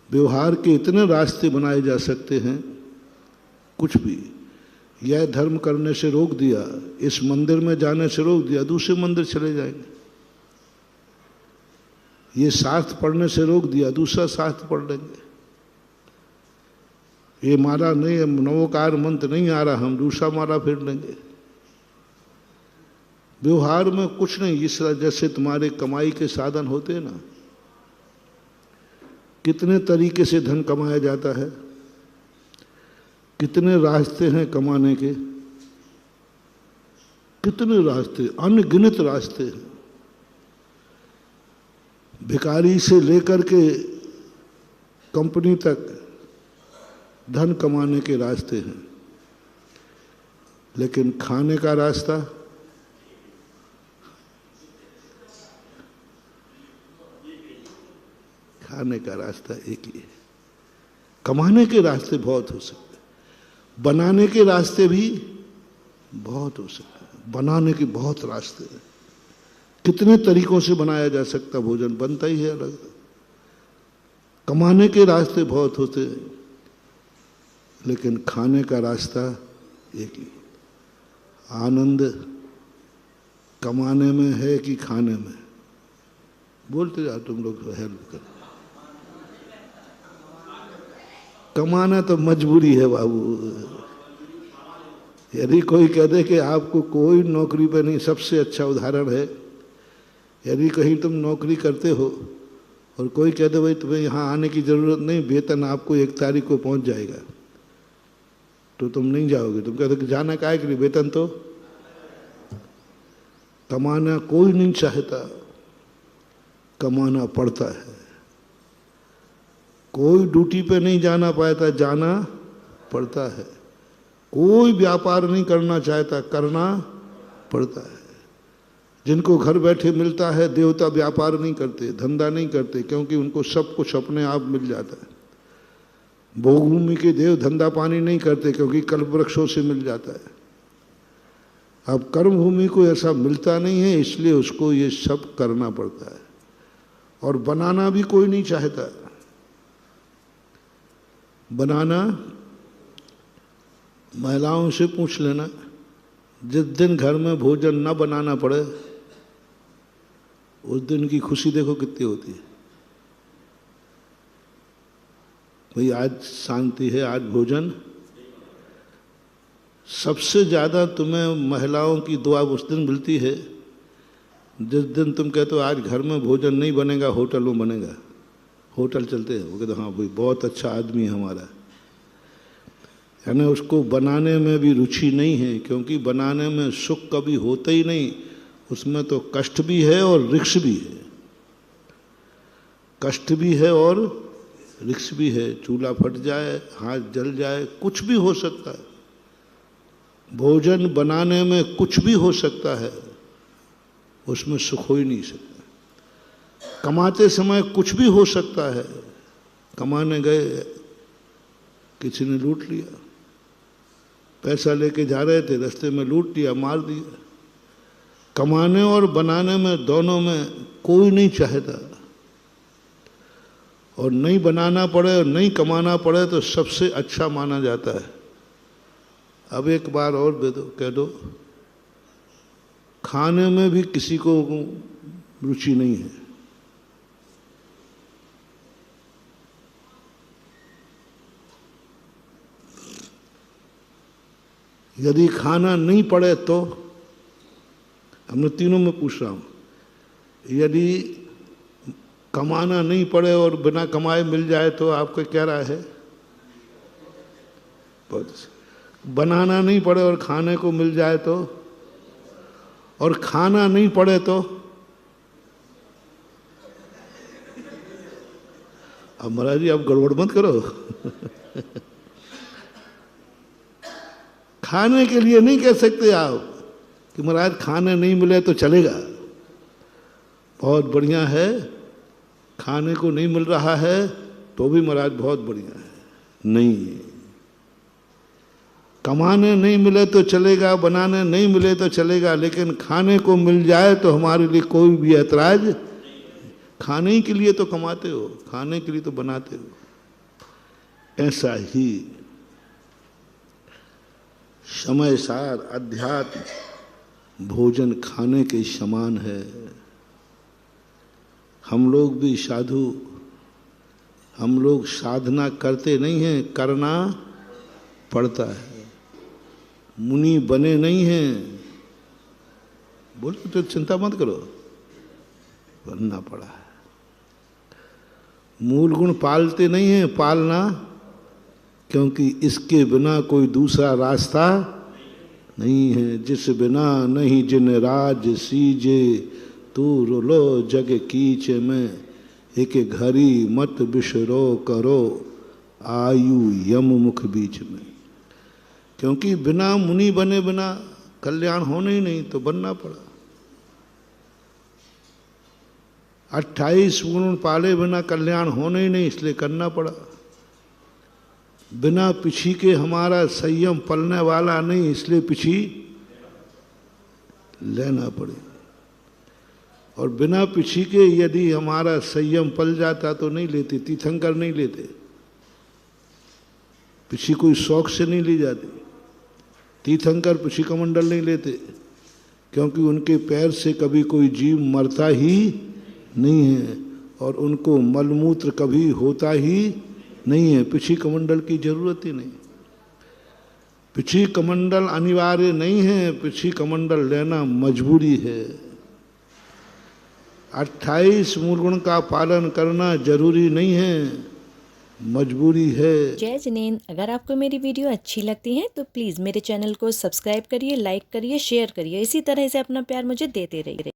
व्यवहार के इतने रास्ते बनाए जा सकते हैं, कुछ भी। यह धर्म करने से रोक दिया, इस मंदिर में जाने से रोक दिया, दूसरे मंदिर चले जाएंगे। ये शास्त्र पढ़ने से रोक दिया, दूसरा शास्त्र पढ़ लेंगे। ये माला नहीं, नवोकार मंत्र नहीं आ रहा, हम दूसरा माला फेर लेंगे। व्यवहार में कुछ नहीं। इस जैसे तुम्हारे कमाई के साधन होते हैं ना, कितने तरीके से धन कमाया जाता है, कितने रास्ते हैं कमाने के, कितने रास्ते, अनगिनत रास्ते हैं। भिखारी से लेकर के कंपनी तक धन कमाने के रास्ते हैं, लेकिन खाने का रास्ता एक ही है। कमाने के रास्ते बहुत हो सकते हैं, बनाने के रास्ते भी बहुत हो सकते हैं। बनाने के बहुत रास्ते हैं, कितने तरीकों से बनाया जा सकता भोजन, बनता ही है अलग। कमाने के रास्ते बहुत होते हैं, लेकिन खाने का रास्ता एक ही। आनंद कमाने में है कि खाने में? बोलते जाओ तुम लोग, हेल्प कर। कमाना तो मजबूरी है बाबू। यदि कोई कह दे कि आपको कोई नौकरी पे नहीं, सबसे अच्छा उदाहरण है, यदि कहीं तुम नौकरी करते हो और कोई कह दे भाई तुम्हें यहाँ आने की ज़रूरत नहीं, वेतन आपको 1 तारीख को पहुँच जाएगा, तो तुम नहीं जाओगे। तुम कहते कि जाना काहे के लिए, वेतन तो। कमाना कोई नहीं चाहता, कमाना पड़ता है। कोई ड्यूटी पे नहीं जाना पाता, जाना पड़ता है। कोई व्यापार नहीं करना चाहता, करना पड़ता है। जिनको घर बैठे मिलता है, देवता व्यापार नहीं करते, धंधा नहीं करते, क्योंकि उनको सब कुछ अपने आप मिल जाता है। भोगभूमि के देव धंधा पानी नहीं करते, क्योंकि कल्प वृक्षों से मिल जाता है। अब कर्म भूमि को ऐसा मिलता नहीं है, इसलिए उसको ये सब करना पड़ता है। और बनाना भी कोई नहीं चाहता। बनाना, महिलाओं से पूछ लेना, जिस दिन घर में भोजन न बनाना पड़े, उस दिन की खुशी देखो कितनी होती है। भाई आज शांति है, आज भोजन। सबसे ज़्यादा तुम्हें महिलाओं की दुआ उस दिन मिलती है जिस दिन तुम कहते हो आज घर में भोजन नहीं बनेगा, होटल में बनेगा। होटल चलते हैं, वो कहते हाँ भाई बहुत अच्छा आदमी है हमारा। यानी उसको बनाने में भी रुचि नहीं है, क्योंकि बनाने में सुख कभी होता ही नहीं, उसमें तो कष्ट भी है और रिक्स भी है। कष्ट भी है और रिक्स भी है। चूल्हा फट जाए, हाथ जल जाए, कुछ भी हो सकता है। भोजन बनाने में कुछ भी हो सकता है, उसमें सुख हो ही नहीं सकता। कमाते समय कुछ भी हो सकता है। कमाने गए, किसी ने लूट लिया, पैसा लेके जा रहे थे, रास्ते में लूट लिया, मार दिया। कमाने और बनाने में, दोनों में कोई नहीं चाहता। और नहीं बनाना पड़े और नहीं कमाना पड़े तो सबसे अच्छा माना जाता है। अब एक बार और दे दो, कह दो, खाने में भी किसी को रुचि नहीं है। यदि खाना नहीं पड़े तो, हमने तीनों में पूछ रहा हूं, यदि कमाना नहीं पड़े और बिना कमाए मिल जाए तो आपका क्या राय है? बनाना नहीं पड़े और खाने को मिल जाए तो, और खाना नहीं पड़े तो? अब महाराज जी आप गड़बड़ मत करो। खाने के लिए नहीं कह सकते आप कि महाराज खाने नहीं मिले तो चलेगा, बहुत बढ़िया है। खाने को नहीं मिल रहा है तो भी महाराज बहुत बढ़िया है। नहीं, कमाने नहीं मिले तो चलेगा, बनाने नहीं मिले तो चलेगा, लेकिन खाने को मिल जाए तो हमारे लिए कोई भी ऐतराज। खाने के लिए तो कमाते हो, खाने के लिए तो बनाते हो। ऐसा ही समय सार अध्यात्म भोजन खाने के समान है। हम लोग भी साधु, हम लोग साधना करते नहीं हैं, करना पड़ता है। मुनि बने नहीं हैं, बोलो तो चिंता मत करो, बनना पड़ा है। मूल गुण पालते नहीं हैं, पालना, क्योंकि इसके बिना कोई दूसरा रास्ता नहीं है। जिस बिना नहीं जिन राज सीजे, तू रोलो जग कीच में, एक घड़ी मत बिसरो करो, आयु यम मुख बीच में। क्योंकि बिना मुनि बने बिना कल्याण होने ही नहीं, तो बनना पड़ा। 28 गुण पाले बिना कल्याण होने ही नहीं, इसलिए करना पड़ा। बिना पिछी के हमारा संयम पलने वाला नहीं, इसलिए पिछी लेना पड़े। और बिना पिछी के यदि हमारा संयम पल जाता तो नहीं लेते, तीर्थंकर नहीं लेते। पिछी कोई शौक से नहीं ली जाती। तीर्थंकर पिछी कमंडल नहीं लेते, क्योंकि उनके पैर से कभी कोई जीव मरता ही नहीं है और उनको मलमूत्र कभी होता ही नहीं है। पिछी कमंडल की जरूरत ही नहीं। पिछी कमंडल अनिवार्य नहीं है, पिछी कमंडल लेना मजबूरी है। 28 मूल गुण का पालन करना जरूरी नहीं है, मजबूरी है। जय जिनेंद्र। अगर आपको मेरी वीडियो अच्छी लगती है तो प्लीज़ मेरे चैनल को सब्सक्राइब करिए, लाइक करिए, शेयर करिए। इसी तरह से अपना प्यार मुझे देते रहिए।